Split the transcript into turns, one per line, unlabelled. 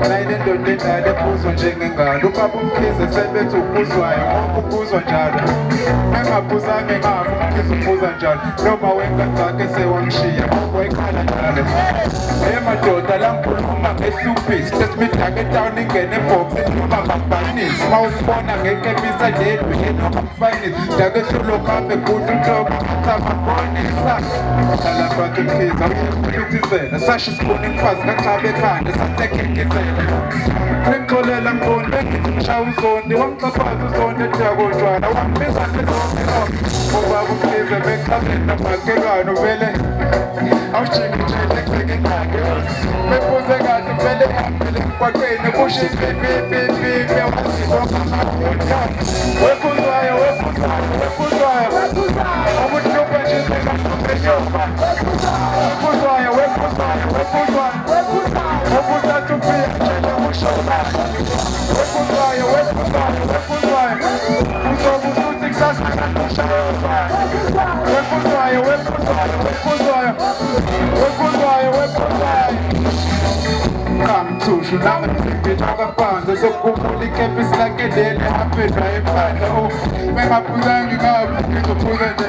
Nayilendondendala ephuzwa njengengalo ubaba umkhize sebethi uphuzwayo ngoba uphuzwa njalo engaphuzanga engafi umkhize uphuza njalo noma wengane zakhe sewamshiya wayekhala njalo madoda langikhuluma ngehluphi sesmidake etown ingene ebhoksi noma ngabhanisi uma usibona ngekepisa ledwi enoma mfanisi dake hlulo kambe kudla unhloko athamagonisa hlala phansi umkhize awuphithizela sasho isibona imfazi kachabe ekhanda sasekekizela ngixolela mbondi bengithi ngishaya uzondi wamxaphaza uzondi edakotshwala wambiza nezonke ubaba umkhize bechaphela nomakhelwane vele awujingitshele ekubhekengake befuze kahle vele ehambele emgwaqeni kusho ipipipipi wazibonga wephuzwayo ubuhlupha nje sekaenyova wephuzwayo obusathuphia nje ushona wephuzwayo uzobe usuthi kusasa kanishayova wephuzwayo kamthushu nami ngibithoka phansi sokukhumbula ikepisi lakhe leli aphendwa ephandla mengaphuzanga ngabi ngizophuza nje